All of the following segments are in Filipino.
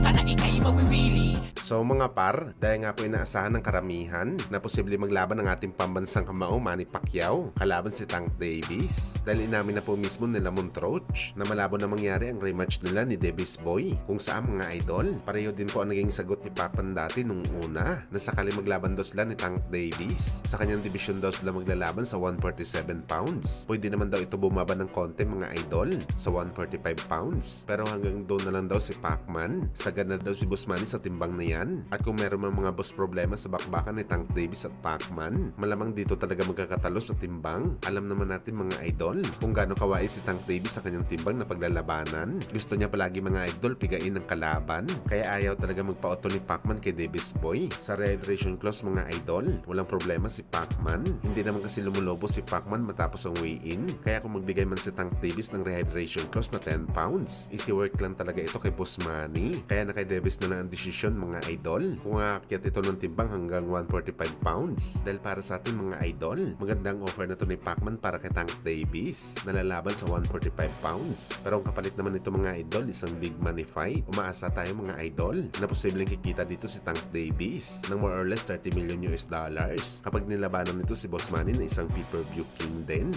ka na ika'y mawiwili. So mga par, dahil nga po inaasahan ng karamihan na posible maglaban ng ating pambansang kamao Manny Pacquiao kalaban si Tank Davis. Dahil inamin na po mismo nila Montroch na malabo na mangyari ang rematch nila ni Davis Boy kung saan mga idol. Pareho din po ang naging sagot ni Pacman dati nung una na sakali maglaban daw sila ni Tank Davis. Sa kanyang division daw sila maglalaban sa 147 pounds. Pwede naman daw ito bumaba ng konti mga idol sa 145 pounds. Pero hanggang doon na lang daw si Pacman. Sagad na daw si Boss Manny sa timbang na yan. At kung meron mang mga boss problema sa bakbakan ni Tank Davis at Pacman, malamang dito talaga magkakatalo sa timbang. Alam naman natin mga idol kung gaano kawais si Tank Davis sa kanyang timbang na paglalabanan. Gusto niya palagi mga idol pigain ng kalaban. Kaya ayaw talaga magpa-auto ni Pacman kay Davis Boy. Sa rehydration clause mga idol, walang problema si Pacman. Hindi naman kasi lumulobo si Pacman matapos ang weigh-in. Kaya kung magbigay man si Tank Davis ng rehydration clause na 10 pounds, easy work lang talaga ito kay Boss Manny. Kaya na kay Davis na lang ang desisyon mga idol kung aakyat ito ng timbang hanggang 145 pounds. Dahil para sa atin mga idol, magandang offer na to ni Pacman para kay Tank Davis na lalaban sa 145 pounds. Pero ang kapalit naman ito mga idol, isang big money fight. Umaasa tayo mga idol na posibleng kikita dito si Tank Davis ng more or less 30 million US dollars kapag nilabanan nito si Boss Manny na isang pay-per-view king din.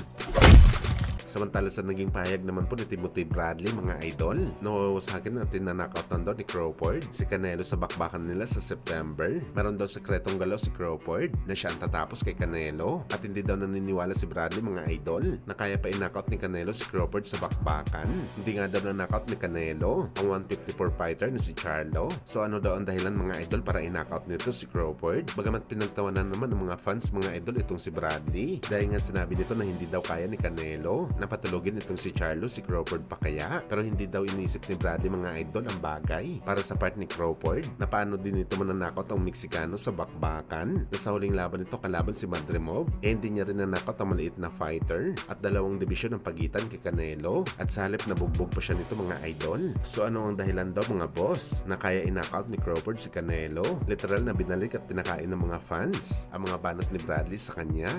Samantala sa naging pahayag naman po ni Timothy Bradley mga idol, no sa akin natin na knockout na daw ni Crawford si Canelo sa bakbakan nila sa September. Meron daw sekretong galaw si Crawford na siya ang tatapos kay Canelo at hindi daw naniniwala si Bradley mga idol na kaya pa i-knockout ni Canelo si Crawford sa bakbakan. Hindi nga daw na knockout ni Canelo ang 154 fighter na si Charlo. So ano daw ang dahilan mga idol para i-knockout nito si Crawford? Bagamat pinagtawanan naman ng mga fans mga idol itong si Bradley dahil nga sinabi nito na hindi daw kaya ni Canelo napatulogin itong si Charlo si Crawford pa kaya. Pero hindi daw inisip ni Bradley mga idol ang bagay para sa part ni Crawford na paano din ito mananakot ang Meksikano sa bakbakan na sa huling laban nito kalaban si Madrimov hindi niya rin nanakot ang maliit na fighter at dalawang dibisyon ang pagitan kay Canelo at sa halip na bugbog pa siya nito mga idol. So ano ang dahilan daw mga boss na kaya i-knockout ni Crawford si Canelo? Literal na binalik at pinakain ng mga fans ang mga banat ni Bradley sa kanya.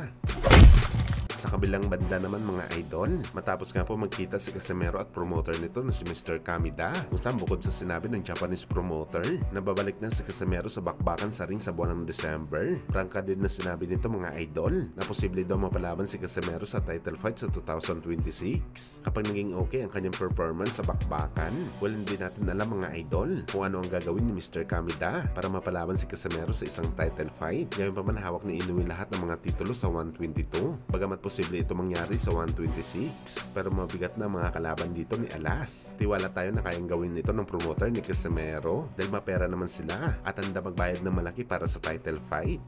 Sa kabilang banda naman mga idol, matapos nga po magkita si Casimero at promoter nito na si Mr. Kamida, kung saan bukod sa sinabi ng Japanese promoter na babalik na si Casimero sa bakbakan sa ring sa buwan ng December, prangka din na sinabi nito mga idol na posible daw mapalaban si Casimero sa title fight sa 2026 kapag naging okay ang kanyang performance sa bakbakan. Well, hindi natin alam mga idol kung ano ang gagawin ni Mr. Kamida para mapalaban si Casimero sa isang title fight. Ngayon pa man hawak ni Inoue lahat ng mga titulo sa 122. Bagamat posible ito mangyari sa 126 pero mabigat na mga kalaban dito ni Alas. Tiwala tayo na kayang gawin nito ng promoter ni Casimero dahil mapera naman sila at handa magbayad ng malaki para sa title fight.